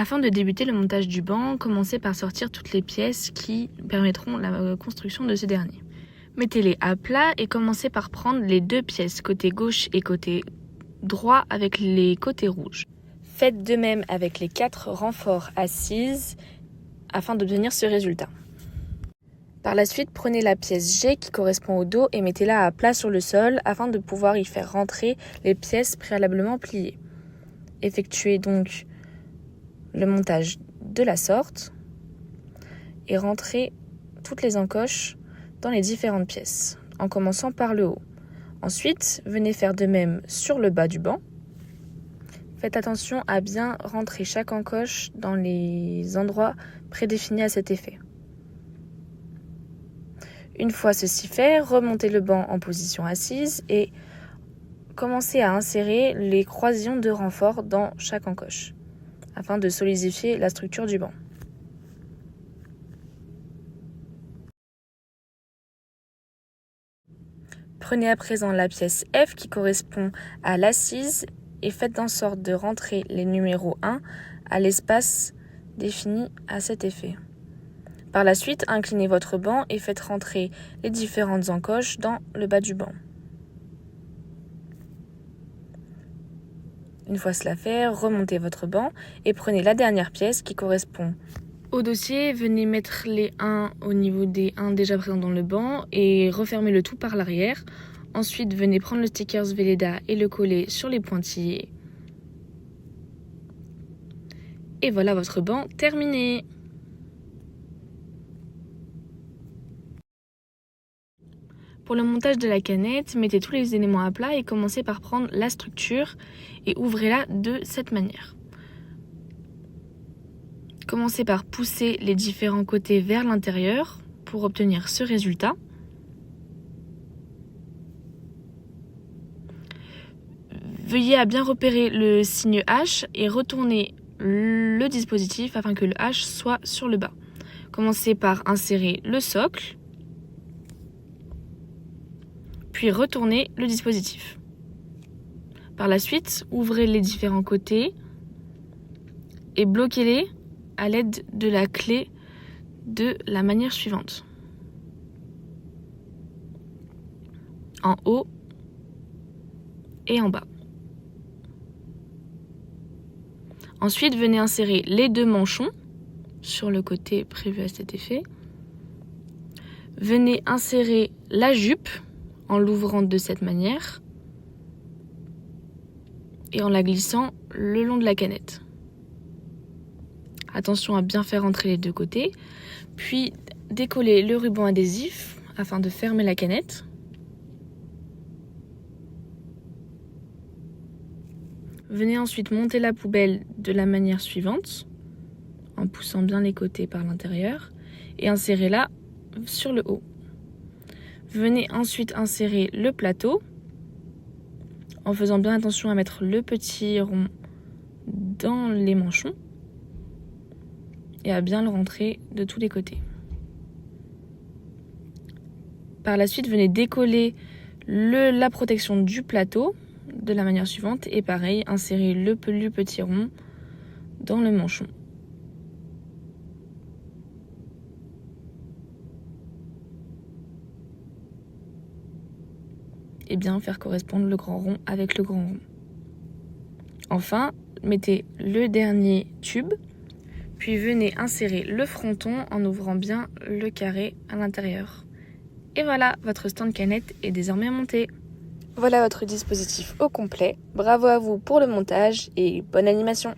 Afin de débuter le montage du banc, commencez par sortir toutes les pièces qui permettront la construction de ce dernier. Mettez-les à plat et commencez par prendre les deux pièces côté gauche et côté droit avec les côtés rouges. Faites de même avec les 4 renforts assises afin d'obtenir ce résultat. Par la suite, prenez la pièce G qui correspond au dos et mettez-la à plat sur le sol afin de pouvoir y faire rentrer les pièces préalablement pliées. Effectuez donc le montage de la sorte et rentrez toutes les encoches dans les différentes pièces, en commençant par le haut. Ensuite, venez faire de même sur le bas du banc. Faites attention à bien rentrer chaque encoche dans les endroits prédéfinis à cet effet. Une fois ceci fait, remontez le banc en position assise et commencez à insérer les croisillons de renfort dans chaque encoche, afin de solidifier la structure du banc. Prenez à présent la pièce F qui correspond à l'assise et faites en sorte de rentrer les numéros 1 à l'espace défini à cet effet. Par la suite, inclinez votre banc et faites rentrer les différentes encoches dans le bas du banc. Une fois cela fait, remontez votre banc et prenez la dernière pièce qui correspond au dossier. Venez mettre les 1 au niveau des 1 déjà présents dans le banc et refermez le tout par l'arrière. Ensuite, venez prendre le sticker Velleda et le coller sur les pointillés. Et voilà votre banc terminé. Pour le montage de la canette, mettez tous les éléments à plat et commencez par prendre la structure et ouvrez-la de cette manière. Commencez par pousser les différents côtés vers l'intérieur pour obtenir ce résultat. Veuillez à bien repérer le signe H et retournez le dispositif afin que le H soit sur le bas. Commencez par insérer le socle, puis retournez le dispositif. Par la suite, ouvrez les différents côtés et bloquez-les à l'aide de la clé de la manière suivante. En haut et en bas. Ensuite, venez insérer les 2 manchons sur le côté prévu à cet effet. Venez insérer la jupe en l'ouvrant de cette manière et en la glissant le long de la canette. Attention à bien faire entrer les 2 côtés, puis décoller le ruban adhésif afin de fermer la canette. Venez ensuite monter la poubelle de la manière suivante, en poussant bien les côtés par l'intérieur, et insérez-la sur le haut. Venez ensuite insérer le plateau, en faisant bien attention à mettre le petit rond dans les manchons, et à bien le rentrer de tous les côtés. Par la suite, venez décoller la protection du plateau de la manière suivante et pareil, insérer le petit rond dans le manchon. Et bien faire correspondre le grand rond avec le grand rond. Enfin, mettez le dernier tube, puis venez insérer le fronton en ouvrant bien le carré à l'intérieur. Et voilà, votre stand canette est désormais monté. Voilà votre dispositif au complet. Bravo à vous pour le montage et bonne animation.